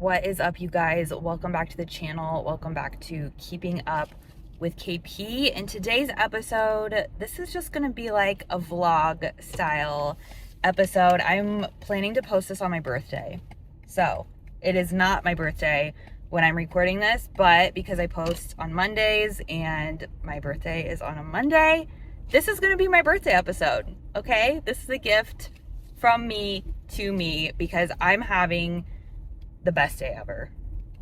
What is up, you guys? Welcome back to the channel. Welcome back to Keeping Up with KP. In today's episode, this is just going to be like a vlog style episode. I'm planning to post this on my birthday. So it is not my birthday when I'm recording this, but because I post on Mondays and my birthday is on a Monday, this is going to be my birthday episode. Okay? This is a gift from me to me because I'm having the best day ever.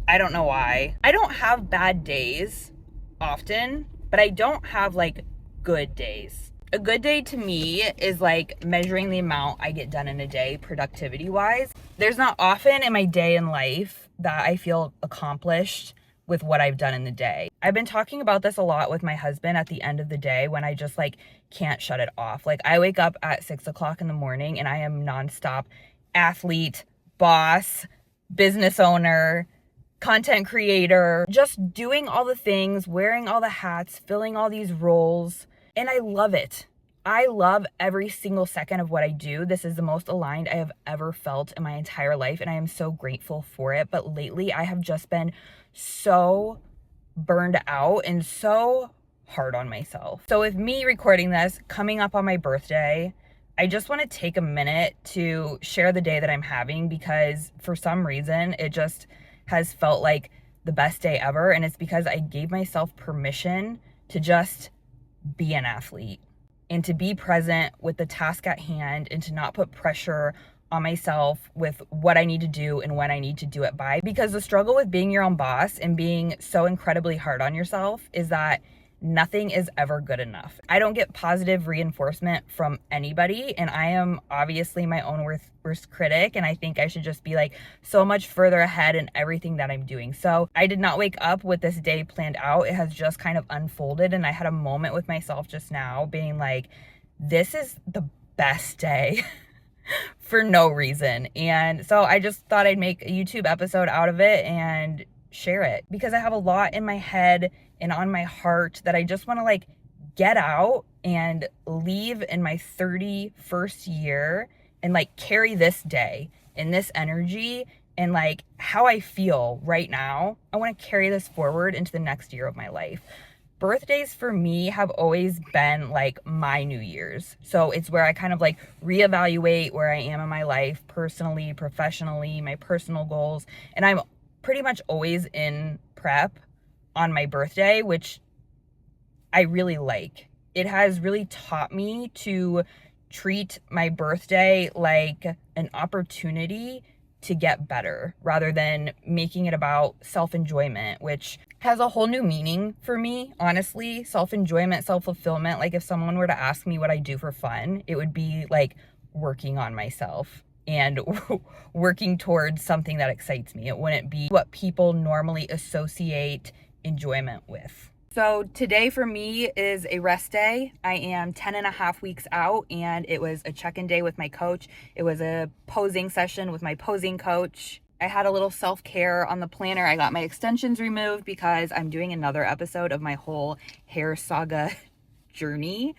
I don't know why. I don't have bad days often, but I don't have like good days. A good day to me is like measuring the amount I get done in a day productivity wise. There's not often in my day in life that I feel accomplished with what I've done in the day. I've been talking about this a lot with my husband at the end of the day when I just like can't shut it off. Like I wake up at 6 o'clock in the morning and I am nonstop athlete, boss, business owner, content creator, just doing all the things, wearing all the hats, filling all these roles. And I love it. I love every single second of what I do. This is the most aligned I have ever felt in my entire life, and I am so grateful for it. But lately, I have just been so burned out and so hard on myself. So with me recording this, coming up on my birthday, I just want to take a minute to share the day that I'm having because for some reason it just has felt like the best day ever. And it's because I gave myself permission to just be an athlete and to be present with the task at hand and to not put pressure on myself with what I need to do and when I need to do it by. Because the struggle with being your own boss and being so incredibly hard on yourself is that nothing is ever good enough. I don't get positive reinforcement from anybody, and I am obviously my own worst critic, and I think I should just be like so much further ahead in everything that I'm doing. So I did not wake up with this day planned out. It has just kind of unfolded, and I had a moment with myself just now being like, this is the best day for no reason. And so I just thought I'd make a YouTube episode out of it and share it because I have a lot in my head and on my heart that I just want to like get out and leave in my 31st year and like carry this day and this energy and like how I feel right now. I want to carry this forward into the next year of my life. Birthdays for me have always been like my New Year's. So it's where I kind of like reevaluate where I am in my life, personally, professionally, my personal goals. And I'm pretty much always in prep on my birthday, which I really like. It has really taught me to treat my birthday like an opportunity to get better rather than making it about self-enjoyment, which has a whole new meaning for me, honestly. Self-enjoyment, self-fulfillment. Like if someone were to ask me what I do for fun, it would be like working on myself and working towards something that excites me. It wouldn't be what people normally associate enjoyment with. So today for me is a rest day. I am 10 and a half weeks out and it was a check-in day with my coach. It was a posing session with my posing coach. I had a little self-care on the planner. I got my extensions removed because I'm doing another episode of my whole hair saga journey.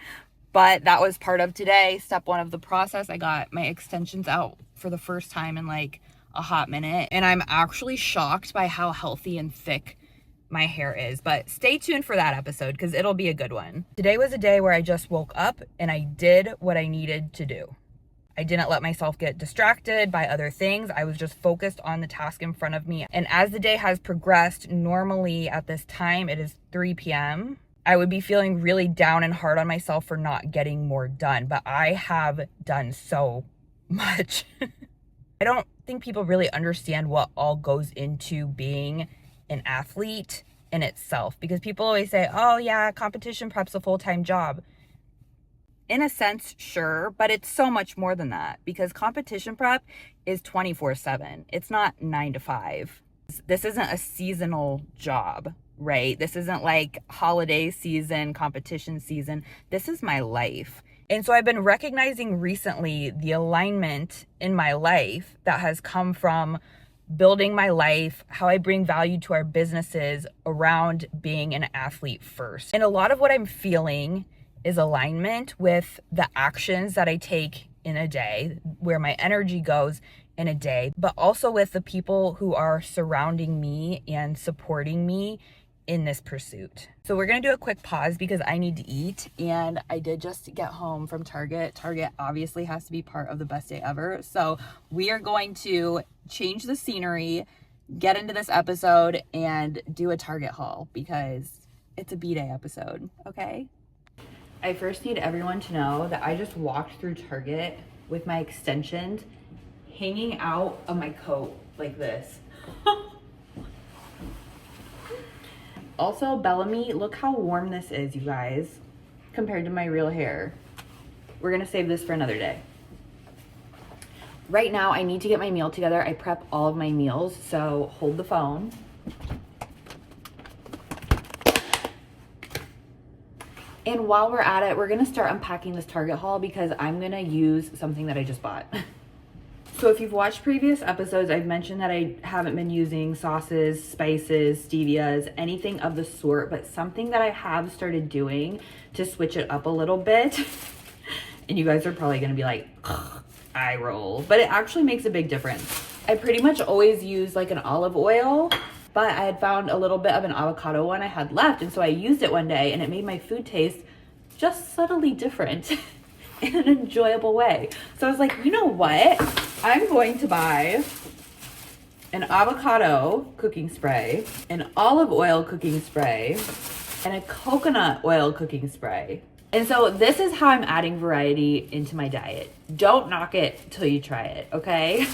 But that was part of today, step one of the process. I got my extensions out for the first time in like a hot minute. And I'm actually shocked by how healthy and thick my hair is. But stay tuned for that episode because it'll be a good one. Today was a day where I just woke up and I did what I needed to do. I didn't let myself get distracted by other things. I was just focused on the task in front of me. And as the day has progressed, normally at this time, it is 3 p.m., I would be feeling really down and hard on myself for not getting more done, but I have done so much. I don't think people really understand what all goes into being an athlete in itself because people always say, oh yeah, competition prep's a full-time job. In a sense, sure, but it's so much more than that because competition prep is 24/7. It's not 9 to 5. This isn't a seasonal job. Right? This isn't like holiday season, competition season. This is my life. And so I've been recognizing recently the alignment in my life that has come from building my life, how I bring value to our businesses around being an athlete first. And a lot of what I'm feeling is alignment with the actions that I take in a day, where my energy goes, in a day, but also with the people who are surrounding me and supporting me in this pursuit. So we're gonna do a quick pause because I need to eat, and I did just get home from Target. Target obviously has to be part of the best day ever. So we are going to change the scenery, get into this episode, and do a Target haul because it's a B-Day episode, okay? I first need everyone to know that I just walked through Target with my extensions hanging out of my coat like this. Also, Bellamy, look how warm this is, you guys, compared to my real hair. We're gonna save this for another day. Right now, I need to get my meal together. I prep all of my meals, so hold the phone. And while we're at it, we're gonna start unpacking this Target haul because I'm gonna use something that I just bought. So if you've watched previous episodes, I've mentioned that I haven't been using sauces, spices, stevias, anything of the sort, but something that I have started doing to switch it up a little bit, and you guys are probably gonna be like, eye roll, but it actually makes a big difference. I pretty much always use like an olive oil, but I had found a little bit of an avocado one I had left, and so I used it one day and it made my food taste just subtly different in an enjoyable way. So I was like, you know what? I'm going to buy an avocado cooking spray, an olive oil cooking spray, and a coconut oil cooking spray. And so this is how I'm adding variety into my diet. Don't knock it till you try it, okay?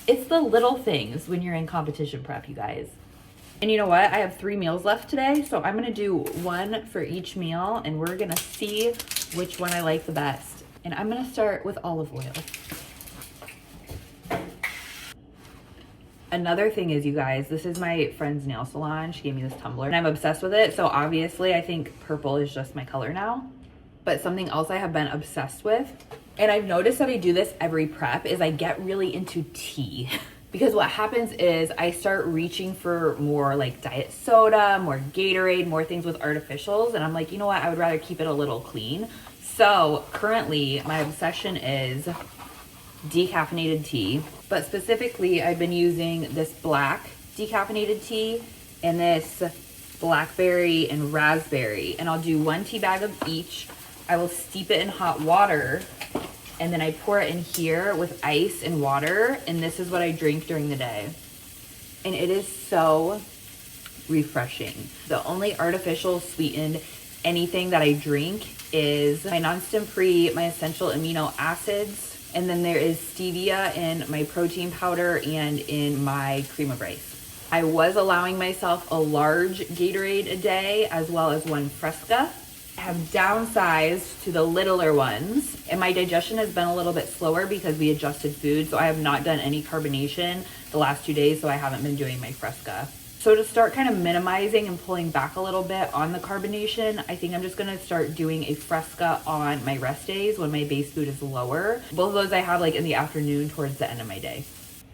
It's the little things when you're in competition prep, you guys. And you know what? I have 3 meals left today, so I'm gonna do one for each meal, and we're gonna see which one I like the best. And I'm gonna start with olive oil. Another thing is, you guys, this is my friend's nail salon. She gave me this tumbler and I'm obsessed with it. So obviously I think purple is just my color now. But something else I have been obsessed with, and I've noticed that I do this every prep, is I get really into tea. Because what happens is I start reaching for more like diet soda, more Gatorade, more things with artificials. And I'm like, you know what? I would rather keep it a little clean. So currently my obsession is decaffeinated tea, but specifically I've been using this black decaffeinated tea and this blackberry and raspberry, and I'll do 1 tea bag of each. I will steep it in hot water, and then I pour it in here with ice and water, and this is what I drink during the day. And it is so refreshing. The only artificial sweetened anything that I drink is my non-stim-free, my essential amino acids, and then there is stevia in my protein powder and in my cream of rice. I was allowing myself a large Gatorade a day as well as 1 Fresca. I have downsized to the littler ones, and my digestion has been a little bit slower because we adjusted food, so I have not done any carbonation the last 2 days, so I haven't been doing my Fresca. So to start kind of minimizing and pulling back a little bit on the carbonation, I think I'm just gonna start doing a Fresca on my rest days when my base food is lower. Both of those I have like in the afternoon towards the end of my day.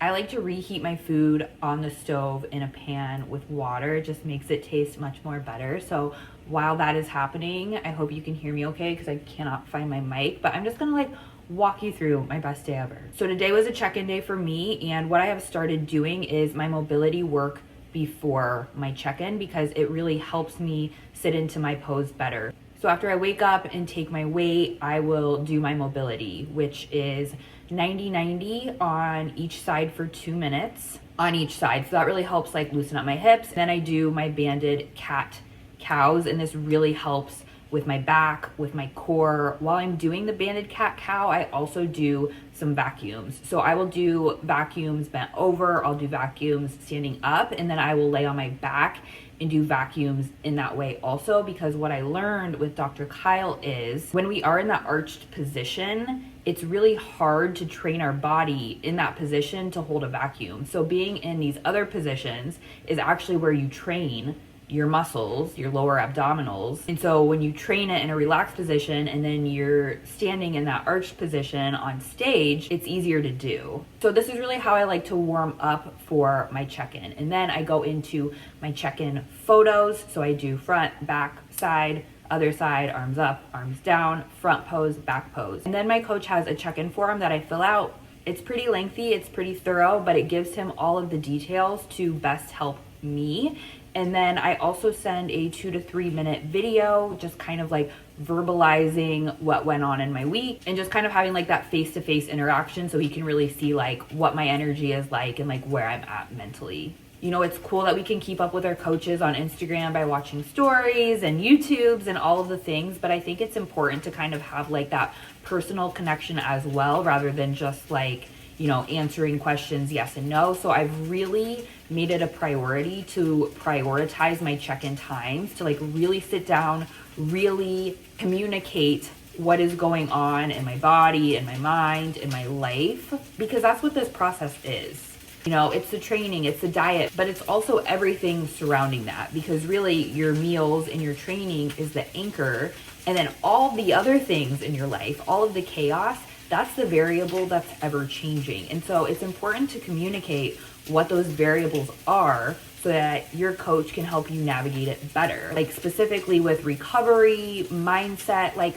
I like to reheat my food on the stove in a pan with water. It just makes it taste much more better. So while that is happening, I hope you can hear me okay because I cannot find my mic, but I'm just gonna like walk you through my best day ever. So today was a check-in day for me, and what I have started doing is my mobility work before my check-in because it really helps me sit into my pose better. So after I wake up and take my weight, I will do my mobility, which is 90-90 on each side for 2 minutes on each side. So that really helps like loosen up my hips. Then I do my banded cat cows, and this really helps with my back, with my core. While I'm doing the banded cat cow, I also do some vacuums. So I will do vacuums bent over, I'll do vacuums standing up, and then I will lay on my back and do vacuums in that way also, because what I learned with Dr. Kyle is when we are in that arched position, it's really hard to train our body in that position to hold a vacuum. So being in these other positions is actually where you train your muscles, your lower abdominals. And so when you train it in a relaxed position and then you're standing in that arched position on stage, it's easier to do. So this is really how I like to warm up for my check-in. And then I go into my check-in photos. So I do front, back, side, other side, arms up, arms down, front pose, back pose. And then my coach has a check-in form that I fill out It's pretty lengthy, it's pretty thorough, but it gives him all of the details to best help me. And then I also send a 2 to 3 minute video, just kind of like verbalizing what went on in my week and just kind of having like that face-to-face interaction so he can really see like what my energy is like and like where I'm at mentally. You know, it's cool that we can keep up with our coaches on Instagram by watching stories and YouTubes and all of the things, but I think it's important to kind of have like that personal connection as well, rather than just like, you know, answering questions yes and no. So I've really made it a priority to prioritize my check-in times, to like really sit down, really communicate what is going on in my body, in my mind, in my life, because that's what this process is. You know, it's the training, it's the diet, but it's also everything surrounding that, because really your meals and your training is the anchor, and then all the other things in your life, all of the chaos, that's the variable that's ever changing. And so it's important to communicate what those variables are so that your coach can help you navigate it better. Like specifically with recovery, mindset, like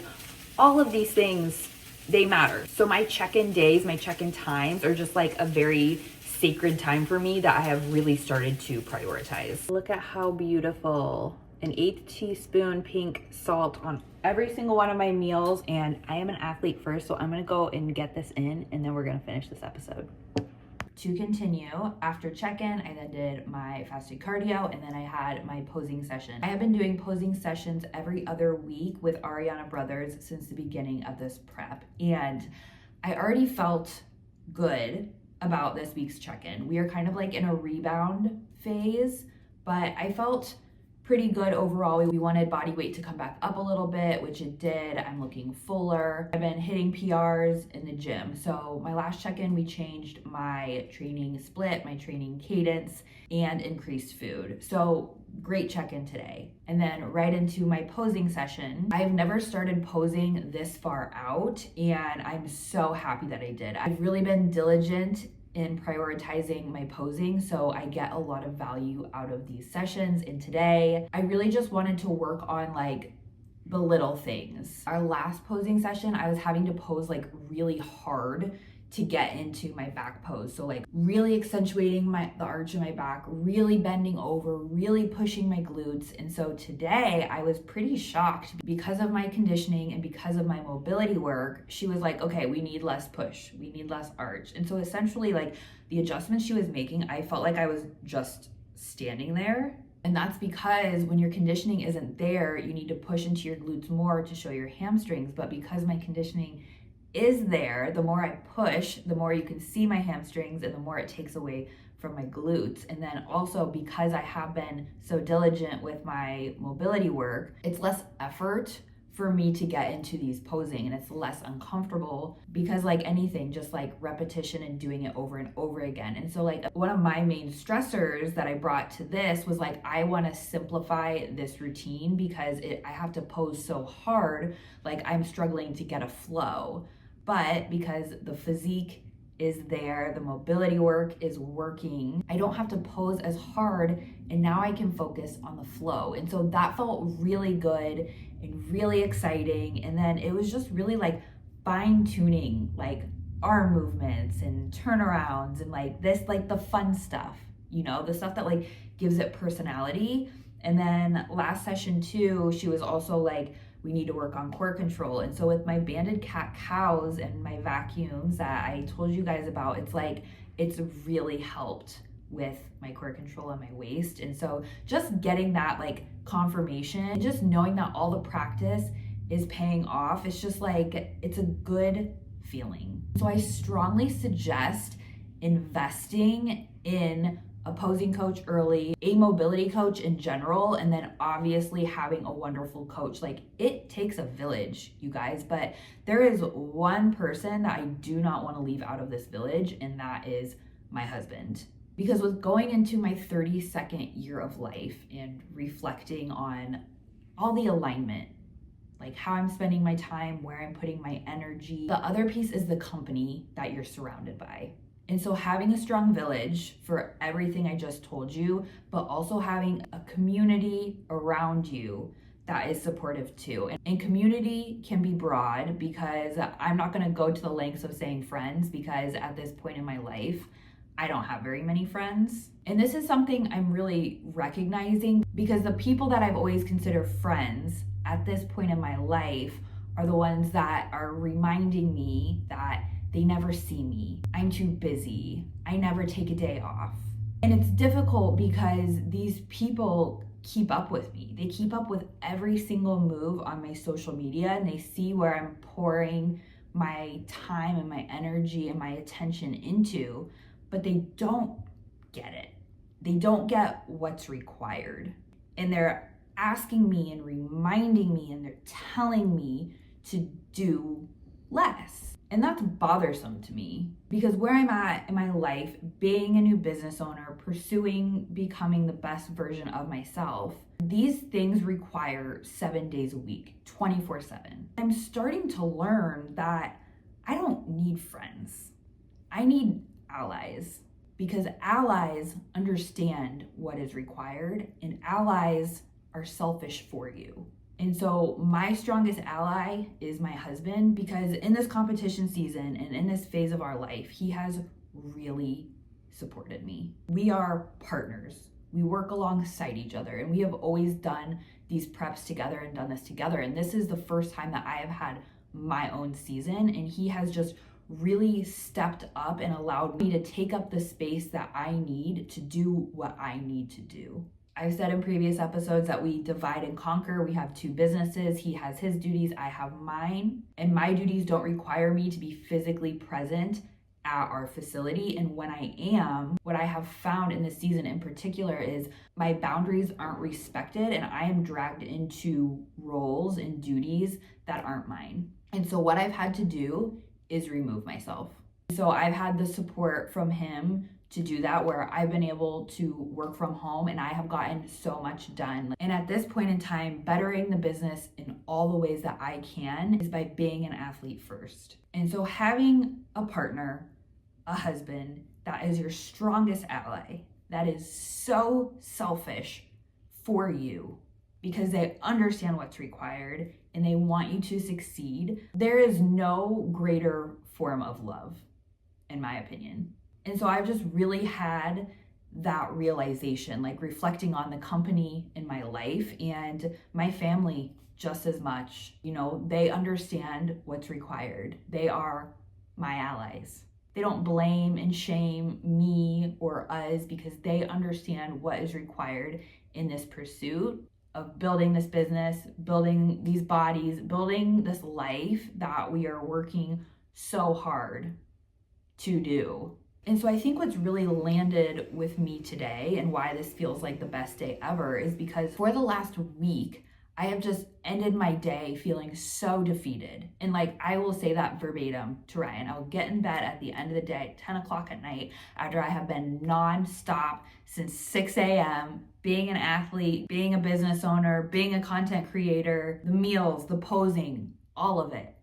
all of these things, they matter. So my check-in days, my check-in times are just like a very sacred time for me that I have really started to prioritize. Look at how beautiful. An 1/8 teaspoon pink salt on every single one of my meals, and I am an athlete first, so I'm gonna go and get this in, and then we're gonna finish this episode. To continue, after check-in, I then did my fasted cardio, and then I had my posing session. I have been doing posing sessions every other week with Ariana Brothers since the beginning of this prep, and I already felt good about this week's check-in. We are kind of like in a rebound phase, but I felt pretty good overall. We wanted body weight to come back up a little bit, which it did. I'm looking fuller. I've been hitting PRs in the gym. So my last check-in, we changed my training split, my training cadence, and increased food. So great check-in today. And then right into my posing session. I've never started posing this far out, and I'm so happy that I did. I've really been diligent in prioritizing my posing, so I get a lot of value out of these sessions. And today, I really just wanted to work on like the little things. Our last posing session, I was having to pose like really hard to get into my back pose. So like really accentuating the arch of my back, really bending over, really pushing my glutes. And so today I was pretty shocked because of my conditioning and because of my mobility work. She was like, okay, we need less push, we need less arch. And so essentially like the adjustments she was making, I felt like I was just standing there. And that's because when your conditioning isn't there, you need to push into your glutes more to show your hamstrings. But because my conditioning is there, the more I push, the more you can see my hamstrings and the more it takes away from my glutes. And then also because I have been so diligent with my mobility work, it's less effort for me to get into these posing, and it's less uncomfortable because like anything, just like repetition and doing it over and over again. And so like one of my main stressors that I brought to this was like, I want to simplify this routine because I have to pose so hard, like I'm struggling to get a flow. But because the physique is there, the mobility work is working, I don't have to pose as hard, and now I can focus on the flow. And so that felt really good and really exciting. And then it was just really like fine tuning like arm movements and turnarounds and like this, like the fun stuff, you know, the stuff that like gives it personality. And then last session too, she was also like, we need to work on core control. And so with my banded cat cows and my vacuums that I told you guys about, it's like, it's really helped with my core control and my waist. And so just getting that like confirmation, just knowing that all the practice is paying off, it's just like, it's a good feeling. So I strongly suggest investing in a posing coach early, a mobility coach in general, and then obviously having a wonderful coach. Like it takes a village, you guys, but there is one person that I do not want to leave out of this village, and that is my husband. Because with going into my 32nd year of life and reflecting on all the alignment, like how I'm spending my time, where I'm putting my energy, the other piece is the company that you're surrounded by. And so having a strong village for everything I just told you, but also having a community around you that is supportive too. And community can be broad, because I'm not going to go to the lengths of saying friends, because at this point in my life, I don't have very many friends. And this is something I'm really recognizing, because the people that I've always considered friends at this point in my life are the ones that are reminding me that they never see me. I'm too busy. I never take a day off. And it's difficult because these people keep up with me. They keep up with every single move on my social media, and they see where I'm pouring my time and my energy and my attention into, but they don't get it. They don't get what's required. And they're asking me and reminding me, and they're telling me to do less. And that's bothersome to me, because where I'm at in my life, being a new business owner, pursuing becoming the best version of myself, these things require 7 days a week, 24/7. I'm starting to learn that I don't need friends. I need allies, because allies understand what is required, and allies are selfish for you. And so my strongest ally is my husband, because in this competition season and in this phase of our life, he has really supported me. We are partners. We work alongside each other, and we have always done these preps together and done this together. And this is the first time that I have had my own season, and he has just really stepped up and allowed me to take up the space that I need to do what I need to do. I've said in previous episodes that we divide and conquer. We have two businesses. He has his duties, I have mine. And my duties don't require me to be physically present at our facility. And when I am, what I have found in this season in particular is my boundaries aren't respected, and I am dragged into roles and duties that aren't mine. And so what I've had to do is remove myself. So I've had the support from him to do that, where I've been able to work from home, and I have gotten so much done. And at this point in time, bettering the business in all the ways that I can is by being an athlete first. And so having a partner, a husband, that is your strongest ally, that is so selfish for you, because they understand what's required and they want you to succeed, there is no greater form of love, in my opinion. And so I've just really had that realization, like reflecting on the company in my life and my family just as much. You know, they understand what's required. They are my allies. They don't blame and shame me or us, because they understand what is required in this pursuit of building this business, building these bodies, building this life that we are working so hard to do. And so I think what's really landed with me today, and why this feels like the best day ever, is because for the last week, I have just ended my day feeling so defeated. And like, I will say that verbatim to Ryan. I'll get in bed at the end of the day, 10 o'clock at night, after I have been nonstop since 6 a.m., being an athlete, being a business owner, being a content creator, the meals, the posing, all of it.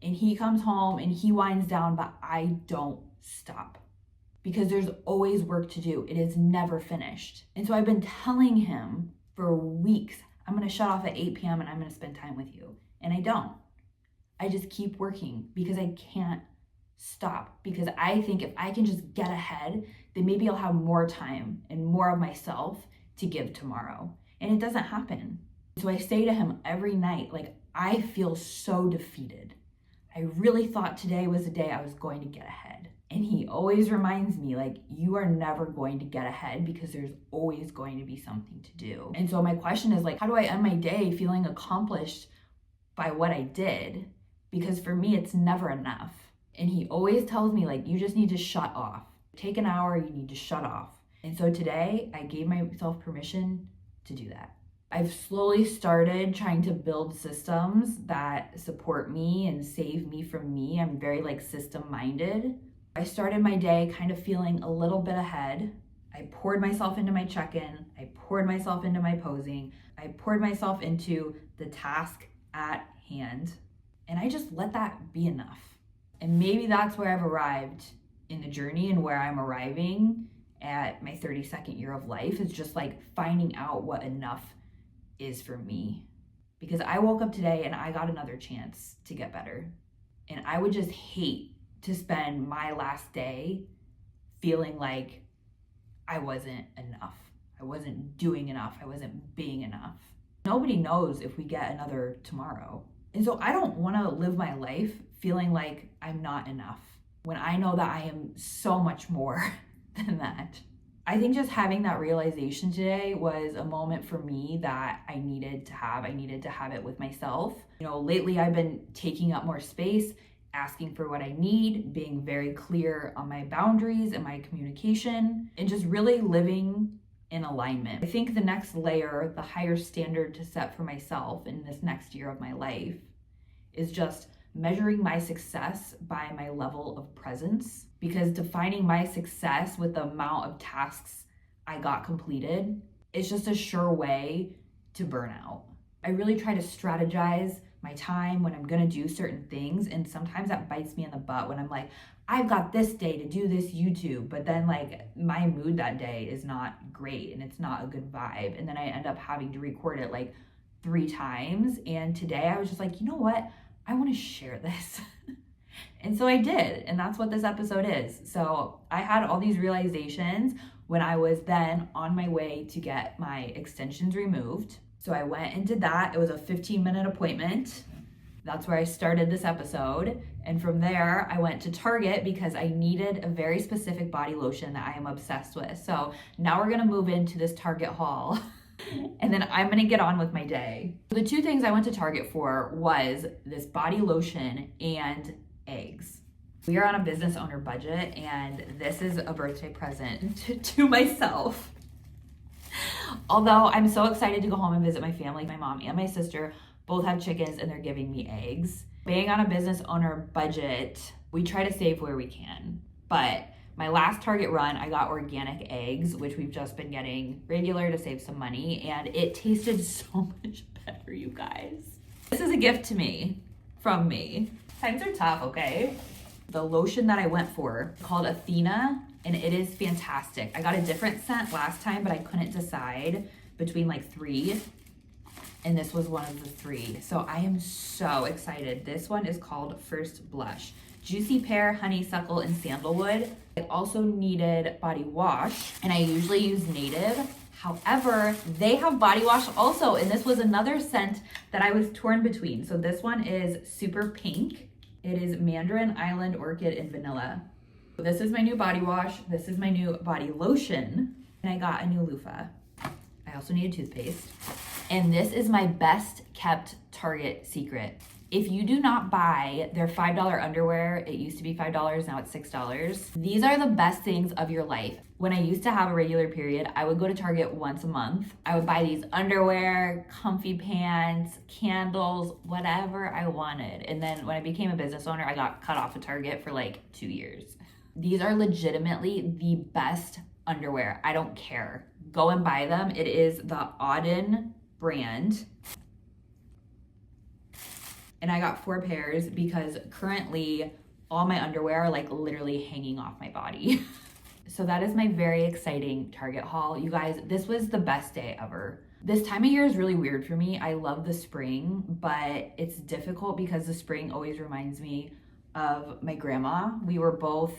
And he comes home and he winds down, but I don't stop, because there's always work to do. It is never finished. And so I've been telling him for weeks, I'm gonna shut off at 8 p.m. and I'm gonna spend time with you. And I don't. I just keep working, because I can't stop. Because I think if I can just get ahead, then maybe I'll have more time and more of myself to give tomorrow. And it doesn't happen. So I say to him every night, like, I feel so defeated. I really thought today was the day I was going to get ahead. And he always reminds me, like, you are never going to get ahead, because there's always going to be something to do. And so my question is, like, how do I end my day feeling accomplished by what I did? Because for me, it's never enough. And he always tells me, like, you just need to shut off. Take an hour, you need to shut off. And so today I gave myself permission to do that. I've slowly started trying to build systems that support me and save me from me. I'm very like system minded. I started my day kind of feeling a little bit ahead. I poured myself into my check-in. I poured myself into my posing. I poured myself into the task at hand. And I just let that be enough. And maybe that's where I've arrived in the journey, and where I'm arriving at my 32nd year of life, is just like finding out what enough is for me. because I woke up today and I got another chance to get better. And I would just hate to spend my last day feeling like I wasn't enough. I wasn't doing enough. I wasn't being enough. Nobody knows if we get another tomorrow. And so I don't want to live my life feeling like I'm not enough when I know that I am so much more than that. I think just having that realization today was a moment for me that I needed to have. I needed to have it with myself. Lately I've been taking up more space, asking for what I need, being very clear on my boundaries and my communication, and just really living in alignment. I think the next layer, the higher standard to set for myself in this next year of my life, is just measuring my success by my level of presence, because defining my success with the amount of tasks I got completed is just a sure way to burn out. I really try to strategize my time when I'm gonna do certain things, and sometimes that bites me in the butt when I'm like, I've got this day to do this YouTube, but then like my mood that day is not great and it's not a good vibe, and then I end up having to record it like 3 times. And today I was just like, you know what? I want to share this. And so I did, and that's what this episode is. So I had all these realizations when I was then on my way to get my extensions removed. So I went and did that. It was a 15-minute appointment. That's where I started this episode. And from there, I went to Target because I needed a very specific body lotion that I am obsessed with. So now we're gonna move into this Target haul. And then I'm gonna get on with my day. The 2 things I went to Target for was this body lotion and eggs. We are on a business owner budget, and this is a birthday present to myself. Although I'm so excited to go home and visit my family. My mom and my sister both have chickens and they're giving me eggs. Being on a business owner budget, we try to save where we can. But my last Target run, I got organic eggs, which we've just been getting regular to save some money, and it tasted so much better, you guys. This is a gift to me, from me. Times are tough, okay? The lotion that I went for, called Athena, and it is fantastic. I got a different scent last time, but I couldn't decide between like 3, and this was one of the 3. So I am so excited. This one is called First Blush. Juicy pear, honeysuckle, and sandalwood. I also needed body wash, and I usually use Native. However, they have body wash also, and this was another scent that I was torn between. So this one is super pink. It is Mandarin Island Orchid and Vanilla. This is my new body wash. This is my new body lotion, and I got a new loofah. I also need a toothpaste. And this is my best kept Target secret. If you do not buy their $5 underwear, it used to be $5, now it's $6. These are the best things of your life. When I used to have a regular period, I would go to Target once a month. I would buy these underwear, comfy pants, candles, whatever I wanted. And then when I became a business owner, I got cut off of Target for like 2 years. These are legitimately the best underwear. I don't care. Go and buy them. It is the Auden brand. And I got 4 pairs because currently all my underwear are like literally hanging off my body. So that is my very exciting Target haul. You guys, this was the best day ever. This time of year is really weird for me. I love the spring, but it's difficult because the spring always reminds me of my grandma. We were both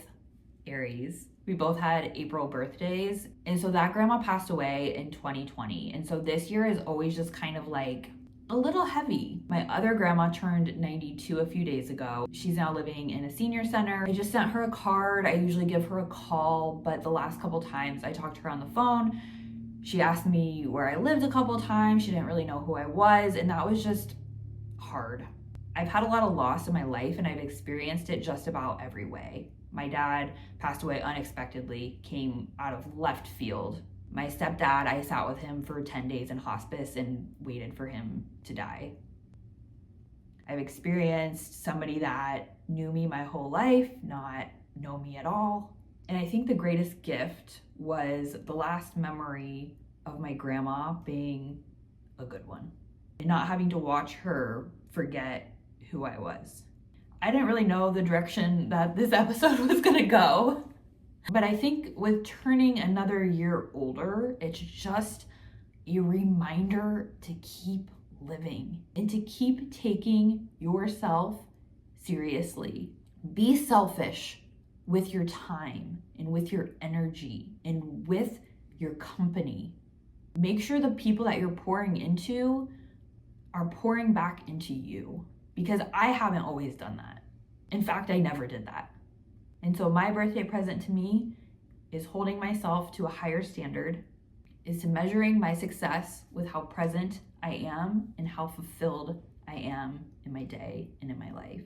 Aries. We both had April birthdays. And so that grandma passed away in 2020. And so this year is always just kind of like a little heavy. My other grandma turned 92 a few days ago. She's now living in a senior center. I just sent her a card. I usually give her a call, but the last couple times I talked to her on the phone, she asked me where I lived a couple times. She didn't really know who I was, and that was just hard. I've had a lot of loss in my life, and I've experienced it just about every way. My dad passed away unexpectedly, came out of left field. My stepdad, I sat with him for 10 days in hospice and waited for him to die. I've experienced somebody that knew me my whole life, not know me at all. And I think the greatest gift was the last memory of my grandma being a good one, and not having to watch her forget who I was. I didn't really know the direction that this episode was gonna go. But I think with turning another year older, it's just a reminder to keep living and to keep taking yourself seriously. Be selfish with your time and with your energy and with your company. Make sure the people that you're pouring into are pouring back into you, because I haven't always done that. In fact, I never did that. And so my birthday present to me is holding myself to a higher standard, is to measuring my success with how present I am and how fulfilled I am in my day and in my life.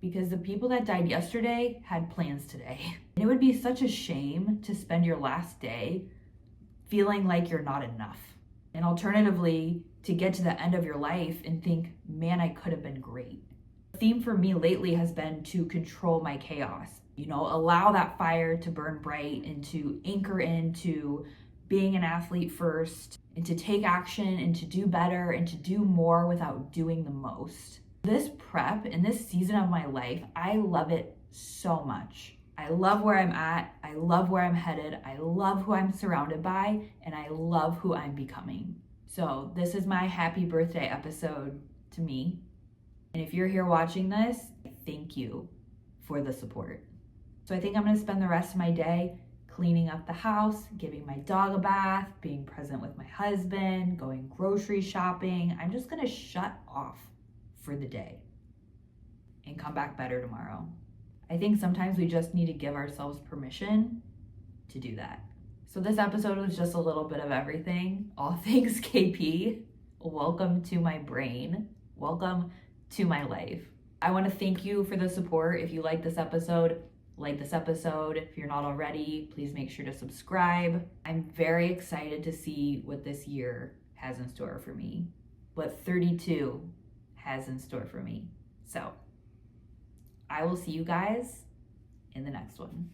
Because the people that died yesterday had plans today. And it would be such a shame to spend your last day feeling like you're not enough. And alternatively, to get to the end of your life and think, man, I could have been great. The theme for me lately has been to control my chaos. Allow that fire to burn bright and to anchor into being an athlete first, and to take action and to do better and to do more without doing the most. This prep in this season of my life, I love it so much. I love where I'm at. I love where I'm headed. I love who I'm surrounded by, and I love who I'm becoming. So this is my happy birthday episode to me. And if you're here watching this, thank you for the support. So I think I'm gonna spend the rest of my day cleaning up the house, giving my dog a bath, being present with my husband, going grocery shopping. I'm just gonna shut off for the day and come back better tomorrow. I think sometimes we just need to give ourselves permission to do that. So this episode was just a little bit of everything, all things KP. Welcome to my brain. Welcome to my life. I want to thank you for the support. If you like this episode, If you're not already, please make sure to subscribe. I'm very excited to see what this year has in store for me, what 32 has in store for me. So I will see you guys in the next one.